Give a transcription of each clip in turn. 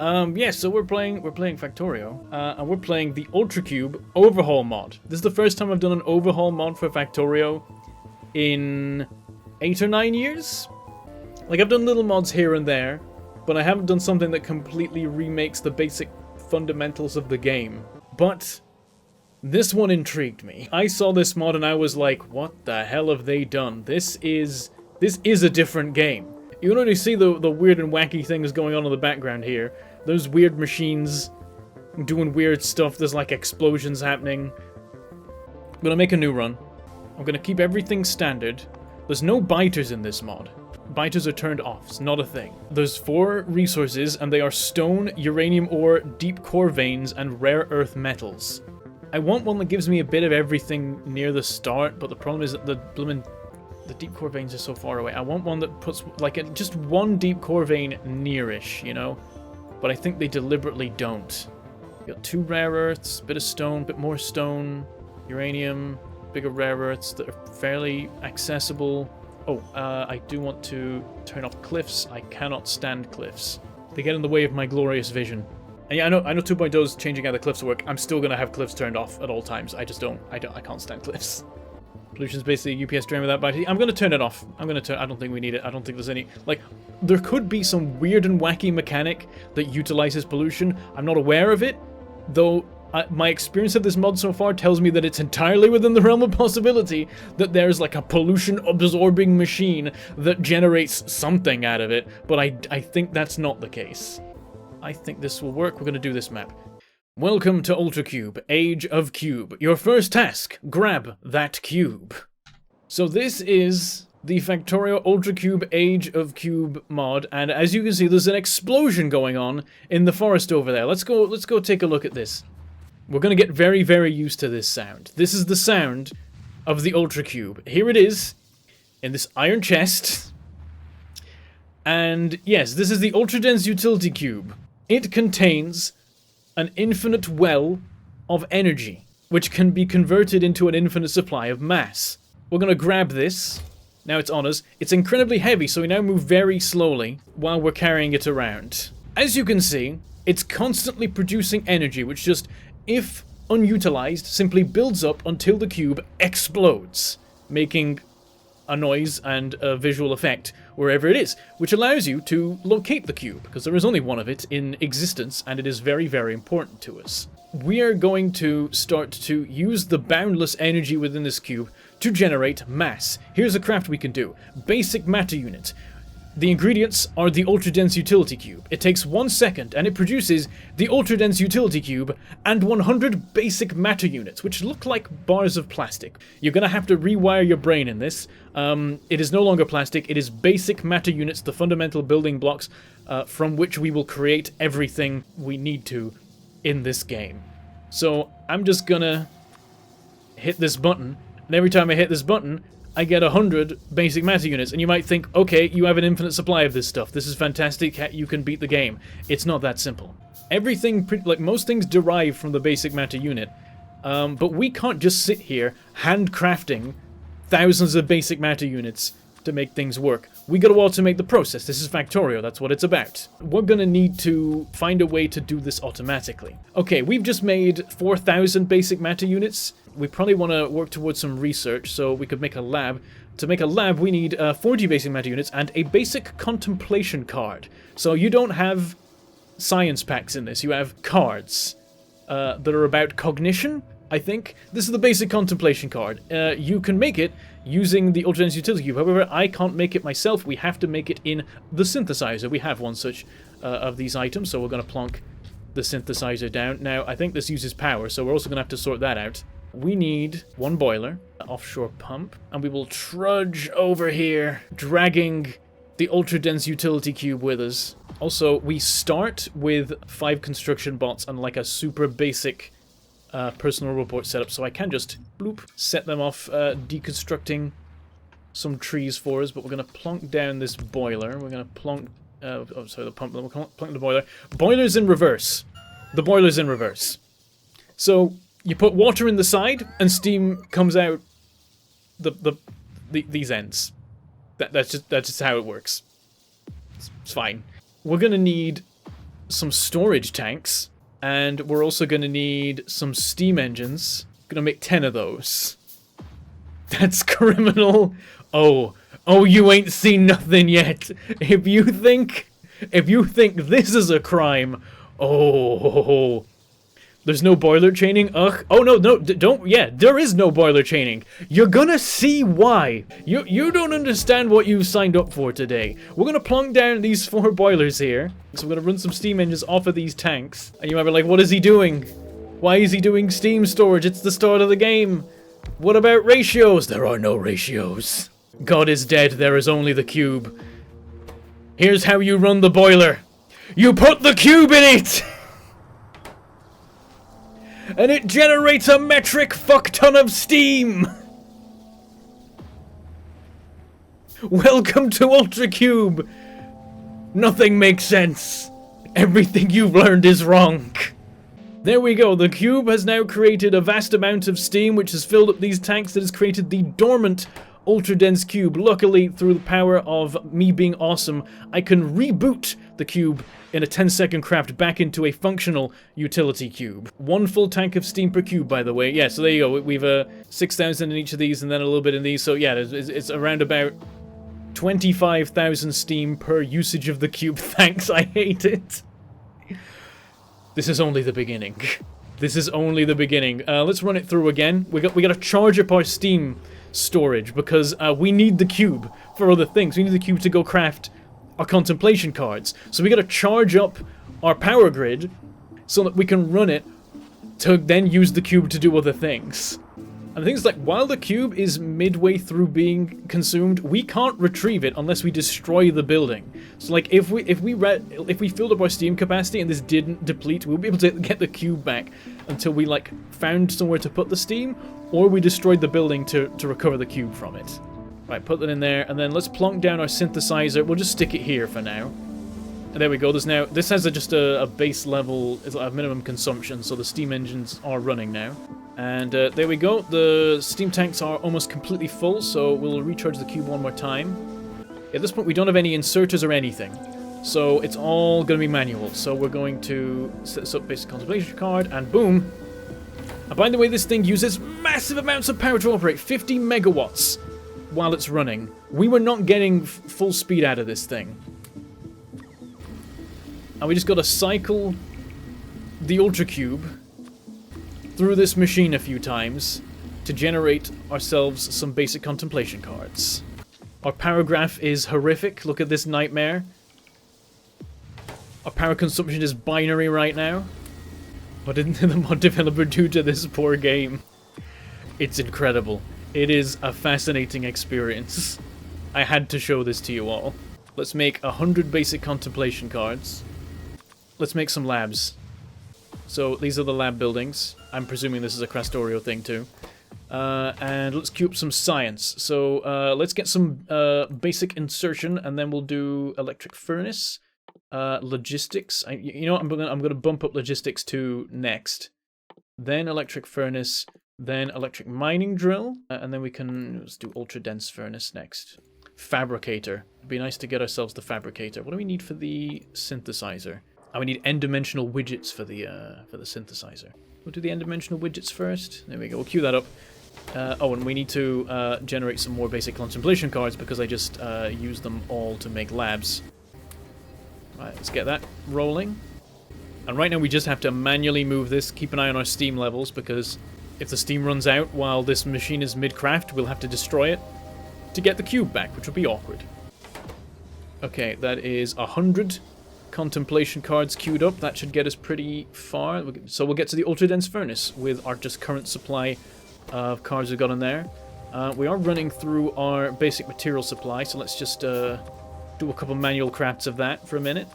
Yeah, so we're playing Factorio, and we're playing the Ultracube overhaul mod. This is the first time I've done an overhaul mod for Factorio in 8 or 9 years. Like, I've done little mods here and there, but I haven't done something that completely remakes the basic fundamentals of the game. But this one intrigued me. I saw this mod and I was like, what the hell have they done? This is a different game. You can already see the weird and wacky things going on in the background here. Those weird machines doing weird stuff. There's like explosions happening. I'm gonna make a new run. I'm gonna keep everything standard. There's no biters in this mod. Biters are turned off. It's not a thing. There's 4 resources, and they are stone, uranium ore, deep core veins, and rare earth metals. I want one that gives me a bit of everything near the start, but the problem is that the deep core veins are so far away. I want one that puts, like, just one deep core vein nearish, you know? But I think they deliberately don't. You got 2 rare earths, bit of stone, bit more stone, uranium, bigger rare earths that are fairly accessible. Oh, I do want to turn off cliffs. I cannot stand cliffs. They get in the way of my glorious vision. And yeah, I know 2.0 is changing how the cliffs work. I'm still gonna have cliffs turned off at all times. I can't stand cliffs. Pollution's basically a UPS drain without bite. I'm gonna turn it off. I don't think we need it. I don't think there's any, like, there could be some weird and wacky mechanic that utilizes pollution. I'm not aware of it, though. My experience of this mod so far tells me that it's entirely within the realm of possibility that there's like a pollution-absorbing machine that generates something out of it, but I think that's not the case. I think this will work. We're going to do this map. Welcome to Ultracube, Age of Cube. Your first task, grab that cube. So this is the Factorio Ultracube Age of Cube mod, and as you can see, there's an explosion going on in the forest over there. Let's go take a look at this. We're going to get very, very used to this sound. This is the sound of the Ultracube. Here it is, in this iron chest. And yes, this is the Ultradense Utility Cube. It contains an infinite well of energy, which can be converted into an infinite supply of mass. We're going to grab this. Now it's on us. It's incredibly heavy, so we now move very slowly while we're carrying it around. As you can see, it's constantly producing energy, which just, if unutilized, simply builds up until the cube explodes, making a noise and a visual effect wherever it is, which allows you to locate the cube, because there is only one of it in existence, and it is very, very important to us. We are going to start to use the boundless energy within this cube to generate mass. Here's a craft we can do. Basic matter unit. The ingredients are the Ultradense Utility Cube. It takes 1 second, and it produces the Ultradense Utility Cube and 100 basic matter units, which look like bars of plastic. You're going to have to rewire your brain in this. It is no longer plastic. It is basic matter units, the fundamental building blocks from which we will create everything we need to in this game. So I'm just going to hit this button, and every time I hit this button, I get 100 basic matter units, and you might think, okay, you have an infinite supply of this stuff. This is fantastic, you can beat the game. It's not that simple. Everything, like most things, derive from the basic matter unit, but we can't just sit here handcrafting thousands of basic matter units to make things work. We gotta automate the process. This is Factorio, that's what it's about. We're gonna need to find a way to do this automatically. Okay, we've just made 4,000 basic matter units. We probably want to work towards some research, so we could make a lab. To make a lab, we need 40 basic matter units and a basic contemplation card. So you don't have science packs in this, you have cards that are about cognition, I think. This is the basic contemplation card. You can make it using the Ultradense Utility Cube. However, I can't make it myself. We have to make it in the synthesizer. We have one such of these items, so we're going to plonk the synthesizer down. Now, I think this uses power, so we're also going to have to sort that out. We need 1 boiler, an offshore pump, and we will trudge over here, dragging the Ultradense Utility Cube with us. Also, we start with 5 construction bots and like a super basic personal robot setup, so I can just, bloop, set them off deconstructing some trees for us, but we're going to plonk down this boiler. We're going to plonk, the pump, we'll plonk the boiler. Boiler's in reverse. The boiler's in reverse. So you put water in the side, and steam comes out these ends. That's just how it works. It's fine. We're gonna need some storage tanks, and we're also going to need some steam engines. Gonna make 10 of those. That's criminal. Oh, you ain't seen nothing yet. If you think this is a crime, oh, there's no boiler chaining. Ugh. Oh no, don't. Yeah, there is no boiler chaining. You're gonna see why. You don't understand what you signed up for today. We're gonna plunk down these 4 boilers here. So we're gonna run some steam engines off of these tanks. And you might be like, what is he doing? Why is he doing steam storage? It's the start of the game. What about ratios? There are no ratios. God is dead. There is only the cube. Here's how you run the boiler. You put the cube in it! And it generates a metric fuck ton of steam! Welcome to Ultracube! Nothing makes sense. Everything you've learned is wrong. There we go, the cube has now created a vast amount of steam which has filled up these tanks that has created the dormant ultra-dense cube. Luckily, through the power of me being awesome, I can reboot the cube in a 10-second craft back into a functional utility cube. 1 full tank of steam per cube, by the way. Yeah, so there you go, we've 6,000 in each of these and then a little bit in these, so yeah, it's around about 25,000 steam per usage of the cube. Thanks, I hate it. This is only the beginning. This is only the beginning. Let's run it through again. We got to charge up our steam storage because we need the cube for other things. We need the cube to go craft our contemplation cards. So we got to charge up our power grid so that we can run it to then use the cube to do other things. And the thing is, like, while the cube is midway through being consumed, we can't retrieve it unless we destroy the building. So, like, if we filled up our steam capacity and this didn't deplete, we'll be able to get the cube back until we, like, found somewhere to put the steam, or we destroyed the building to recover the cube from it. Right, put that in there, and then let's plonk down our synthesizer. We'll just stick it here for now. And there we go. This has just a base level, it's like a minimum consumption, so the steam engines are running now. And there we go, the steam tanks are almost completely full, so we'll recharge the cube one more time. At this point we don't have any inserters or anything, so it's all going to be manual. So we're going to set this up basic contemplation card, and boom! And by the way, this thing uses massive amounts of power to operate, 50 megawatts while it's running. We were not getting full speed out of this thing. And we just got to cycle the Ultracube through this machine a few times to generate ourselves some basic contemplation cards. Our power graph is horrific. Look at this nightmare. Our power consumption is binary right now. What did the mod developer do to this poor game? It's incredible. It is a fascinating experience. I had to show this to you all. Let's make 100 basic contemplation cards. Let's make some labs. So these are the lab buildings. I'm presuming this is a Factorio thing too. And let's queue up some science. So let's get some basic insertion, and then we'll do electric furnace, logistics. You know what? I'm gonna bump up logistics to next. Then electric furnace, then electric mining drill, and then we can let's do ultra dense furnace next. Fabricator. It'd be nice to get ourselves the fabricator. What do we need for the synthesizer? Oh, we need n-dimensional widgets for the synthesizer. We'll do the n-dimensional widgets first. There we go. We'll queue that up. Oh, and we need to generate some more basic contemplation cards because I just used them all to make labs. Right, let's get that rolling. And right now we just have to manually move this. Keep an eye on our steam levels because if the steam runs out while this machine is mid-craft, we'll have to destroy it to get the cube back, which would be awkward. Okay, that is 100 contemplation cards queued up. That should get us pretty far. So we'll get to the ultra dense furnace with our just current supply of cards we've got in there. We are running through our basic material supply, so let's just do a couple manual crafts of that for a minute.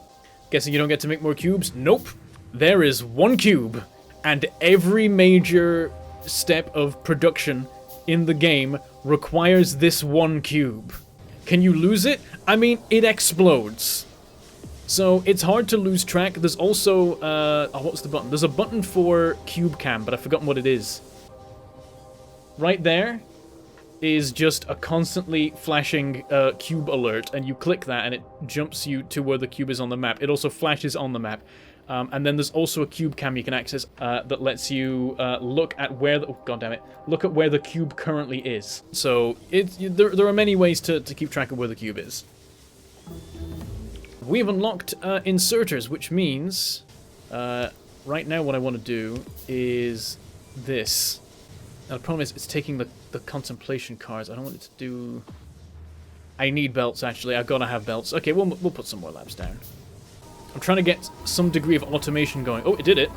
Guessing you don't get to make more cubes? Nope. There is one cube, and every major step of production in the game requires this one cube. Can you lose it? I mean, it explodes. So it's hard to lose track. There's also, oh, what's the button? There's a button for cube cam, but I've forgotten what it is. Right there is just a constantly flashing cube alert, and you click that and it jumps you to where the cube is on the map. It also flashes on the map. And then there's also a cube cam you can access that lets you look at where the... Oh, God damn it. Look at where the cube currently is. So there are many ways to keep track of where the cube is. We've unlocked inserters, which means right now what I want to do is this. Now the problem is it's taking the contemplation cards. I don't want it to do... I need belts, actually. I've got to have belts. Okay, we'll put some more labs down. I'm trying to get some degree of automation going. Oh, it did it.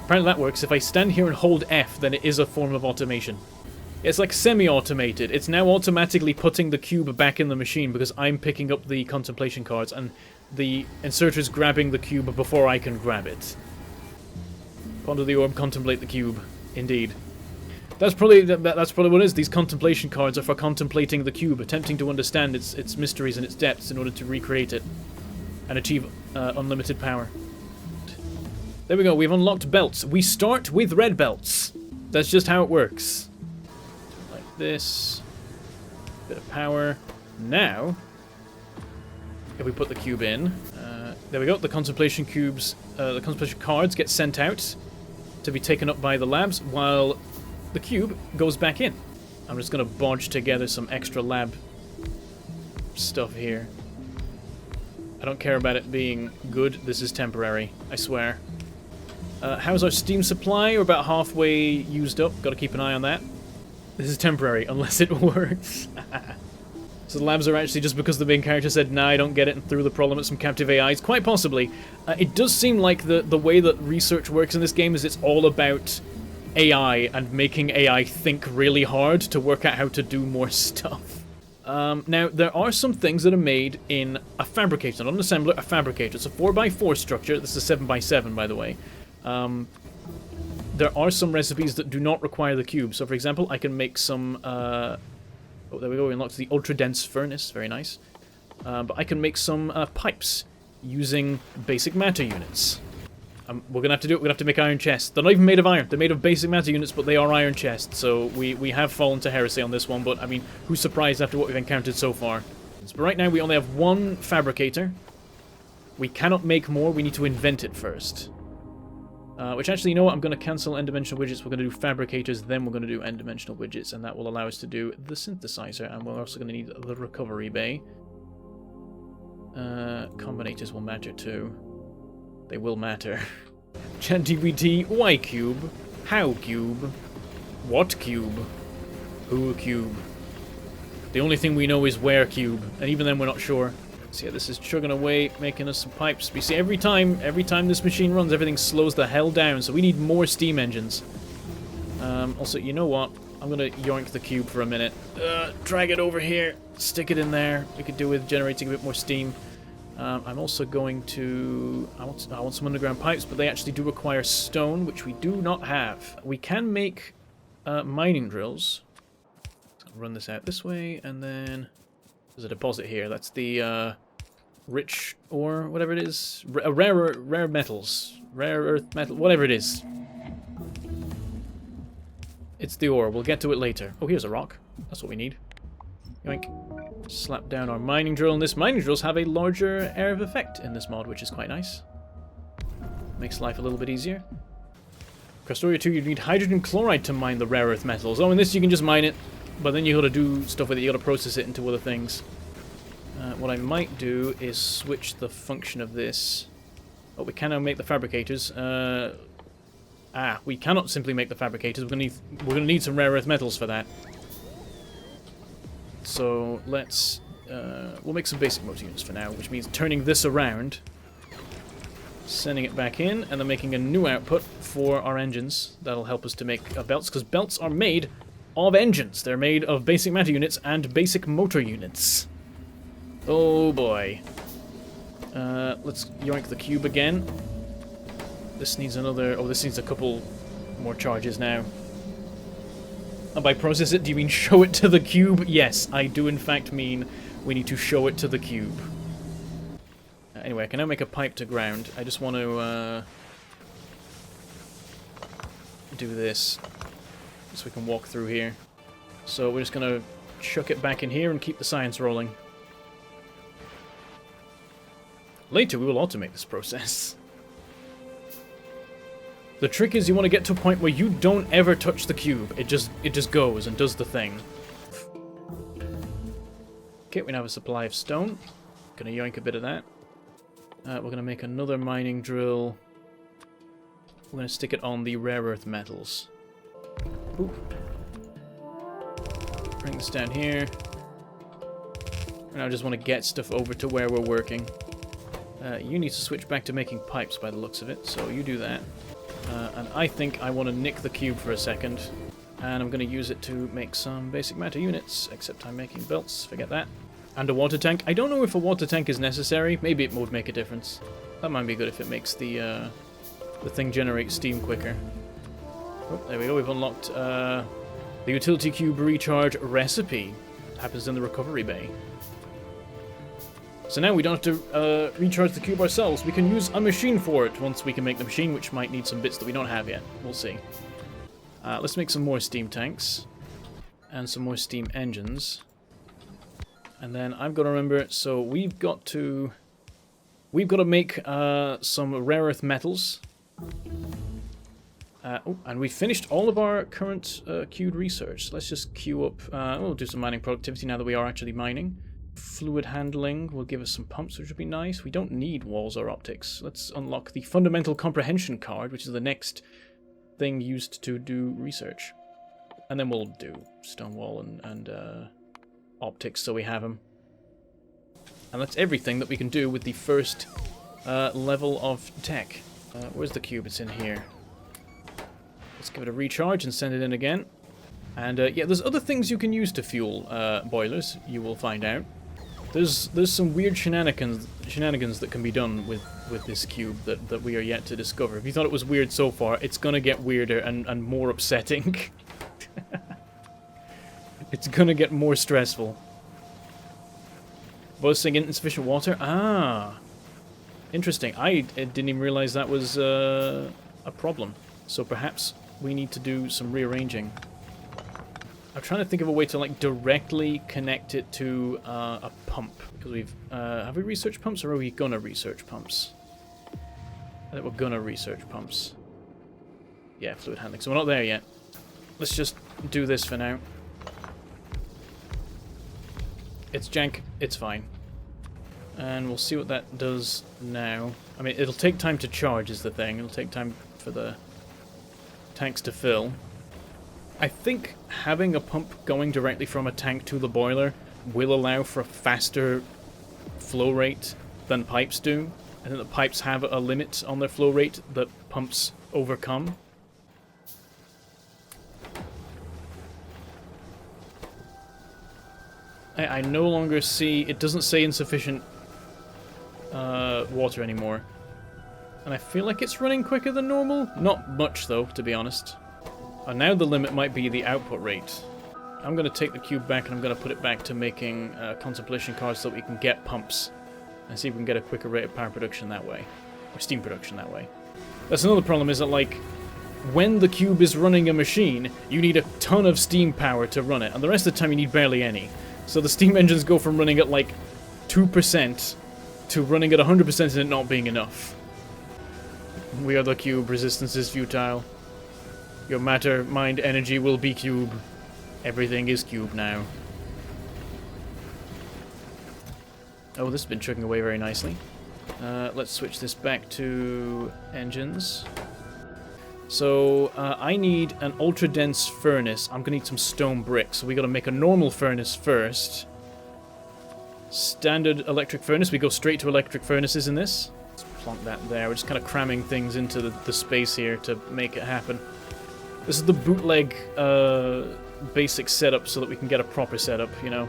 Apparently that works. If I stand here and hold F, then it is a form of automation. It's like semi-automated. It's now automatically putting the cube back in the machine because I'm picking up the contemplation cards and the inserter's grabbing the cube before I can grab it. Ponder the orb, contemplate the cube. Indeed. That's probably what it is. These contemplation cards are for contemplating the cube, attempting to understand its mysteries and its depths in order to recreate it and achieve unlimited power. There we go. We've unlocked belts. We start with red belts. That's just how it works. Like this. Bit of power. Now, if we put the cube in, there we go. The contemplation cubes, the contemplation cards get sent out to be taken up by the labs, while the cube goes back in. I'm just going to bodge together some extra lab stuff here. I don't care about it being good. This is temporary, I swear. How's our steam supply? We're about halfway used up. Got to keep an eye on that. This is temporary, unless it works. So the labs are actually just because the main character said, nah, I don't get it, and threw the problem at some captive AIs. Quite possibly. It does seem like the way that research works in this game is it's all about AI and making AI think really hard to work out how to do more stuff. Now, there are some things that are made in a fabricator, not an assembler, a fabricator. It's a 4x4 structure. This is a 7x7, by the way. There are some recipes that do not require the cube. So, for example, I can make some... oh, there we go. We unlocked the ultra-dense furnace. Very nice. But I can make some pipes using basic matter units. We're gonna have to do it. We're gonna have to make iron chests. They're not even made of iron. They're made of basic matter units, but they are iron chests. So we have fallen to heresy on this one. But I mean, who's surprised after what we've encountered so far? But right now we only have one fabricator. We cannot make more. We need to invent it first. Which actually, you know what? I'm gonna cancel n-dimensional widgets. We're gonna do fabricators. Then we're gonna do n-dimensional widgets, and that will allow us to do the synthesizer. And we're also gonna need the recovery bay. Combinators will matter too. They will matter. ChatGPT, why cube? How cube? What cube? Who cube? The only thing we know is where cube, and even then we're not sure. So yeah, this is chugging away, making us some pipes. But you see, every time this machine runs, everything slows the hell down, so we need more steam engines. Also, you know what? I'm gonna yoink the cube for a minute. Drag it over here, stick it in there. We could do with generating a bit more steam. I'm also going to... I want some underground pipes, but they actually do require stone, which we do not have. We can make mining drills. So I'll run this out this way, and then there's a deposit here. That's the rich ore, whatever it is. Rare metals. Rare earth metal, whatever it is. It's the ore. We'll get to it later. Oh, here's a rock. That's what we need. Yoink. Slap down our mining drill, and this mining drills have a larger area of effect in this mod, which is quite nice. Makes life a little bit easier. Factorio 2, you need hydrogen chloride to mine the rare earth metals. Oh, in this you can just mine it, but then you gotta do stuff with it. You gotta process it into other things. What I might do is switch the function of this. Oh, we can now make the fabricators. We cannot simply make the fabricators. We're gonna need some rare earth metals for that. So let's, we'll make some basic motor units for now, which means turning this around, sending it back in, and then making a new output for our engines. That'll help us to make belts, because belts are made of engines. They're made of basic matter units and basic motor units. Oh boy. Let's yoink the cube again. This needs another, oh, this needs a couple more charges now. And by process it, do you mean show it to the cube? Yes, I do in fact mean we need to show it to the cube. Anyway, I can now make a pipe to ground. I just want to do this so we can walk through here. So we're just going to chuck it back in here and keep the science rolling. Later we will automate this process. The trick is you want to get to a point where you don't ever touch the cube. It just goes and does the thing. Okay, we now have a supply of stone. Gonna yoink a bit of that. We're gonna make another mining drill. We're gonna stick it on the rare earth metals. Oop. Bring this down here. And I just want to get stuff over to where we're working. You need to switch back to making pipes by the looks of it, so you do that. And I think I want to nick the cube for a second. And I'm going to use it to make some basic matter units, except I'm making belts, forget that. And a water tank. I don't know if a water tank is necessary. Maybe it would make a difference. That might be good if it makes the thing generate steam quicker. Oh, there we go, we've unlocked the utility cube recharge recipe. It happens in the recovery bay. So now we don't have to recharge the cube ourselves. We can use a machine for it once we can make the machine, which might need some bits that we don't have yet. We'll see. Let's make some more steam tanks. And some more steam engines. And then I've got to remember, so we've got to make some rare earth metals. Oh, and we finished all of our current queued research. Let's just queue up. We'll do some mining productivity now that we are actually mining. Fluid handling will give us some pumps, which would be nice. We don't need walls or optics. Let's unlock the fundamental comprehension card, which is the next thing used to do research. And then we'll do stone wall and optics so we have them. And that's everything that we can do with the first level of tech. Where's the cube? It's in here. Let's give it a recharge and send it in again. And yeah, there's other things you can use to fuel boilers, you will find out. There's some weird shenanigans that can be done with this cube that we are yet to discover. If you thought it was weird so far, it's gonna get weirder and more upsetting. It's gonna get more stressful. Boasting insufficient water? Ah! Interesting. I didn't even realize that was a problem. So perhaps we need to do some rearranging. I'm trying to think of a way to like directly connect it to a pump, because we've have we researched pumps or are we gonna research pumps? I think we're gonna research pumps. Yeah, fluid handling. So we're not there yet. Let's just do this for now. It's jank. It's fine. And we'll see what that does now. I mean, it'll take time to charge is the thing. It'll take time for the tanks to fill. I think having a pump going directly from a tank to the boiler will allow for a faster flow rate than pipes do. I think the pipes have a limit on their flow rate that pumps overcome. I no longer see... It doesn't say insufficient water anymore. And I feel like it's running quicker than normal. Not much, though, to be honest. And now the limit might be the output rate. I'm going to take the cube back and I'm going to put it back to making contemplation cards so that we can get pumps. And see if we can get a quicker rate of power production that way. Or steam production that way. That's another problem, is that, like, when the cube is running a machine, you need a ton of steam power to run it. And the rest of the time you need barely any. So the steam engines go from running at, like, 2% to running at 100% and it not being enough. We are the cube. Resistance is futile. Your matter, mind, energy will be cube. Everything is cube now. Oh, this has been chugging away very nicely. Let's switch this back to engines. So, I need an ultra-dense furnace. I'm gonna need some stone bricks, so we gotta make a normal furnace first. Standard electric furnace. We go straight to electric furnaces in this. Let's plonk that there. We're just kind of cramming things into the space here to make it happen. This is the bootleg basic setup so that we can get a proper setup, you know.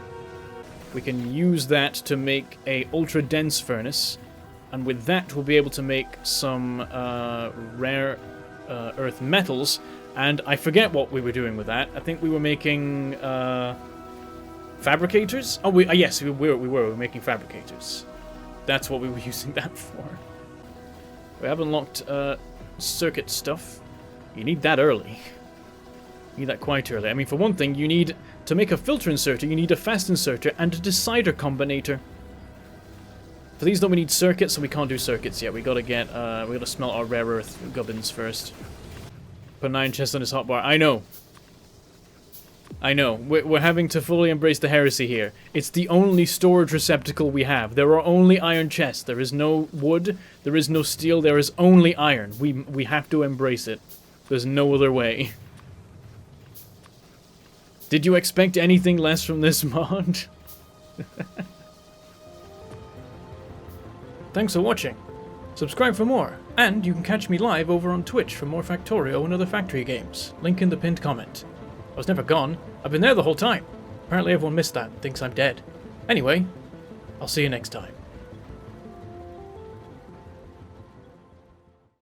We can use that to make a ultra-dense furnace, and with that we'll be able to make some rare earth metals, and I forget what we were doing with that. I think we were making fabricators? Oh, yes, we were making fabricators. That's what we were using that for. We have unlocked circuit stuff. You need that early. You need that quite early. I mean, for one thing, you need, to make a filter inserter, you need a fast inserter and a decider combinator. For these, though, we need circuits, so we can't do circuits yet. We gotta get, we gotta smelt our rare earth gubbins first. Put an iron chest on his hotbar. I know. I know. We're having to fully embrace the heresy here. It's the only storage receptacle we have. There are only iron chests. There is no wood. There is no steel. There is only iron. We have to embrace it. There's no other way. Did you expect anything less from this mod? Thanks for watching. Subscribe for more, and you can catch me live over on Twitch for more Factorio and other factory games. Link in the pinned comment. I was never gone. I've been there the whole time. Apparently everyone missed that and thinks I'm dead. Anyway, I'll see you next time.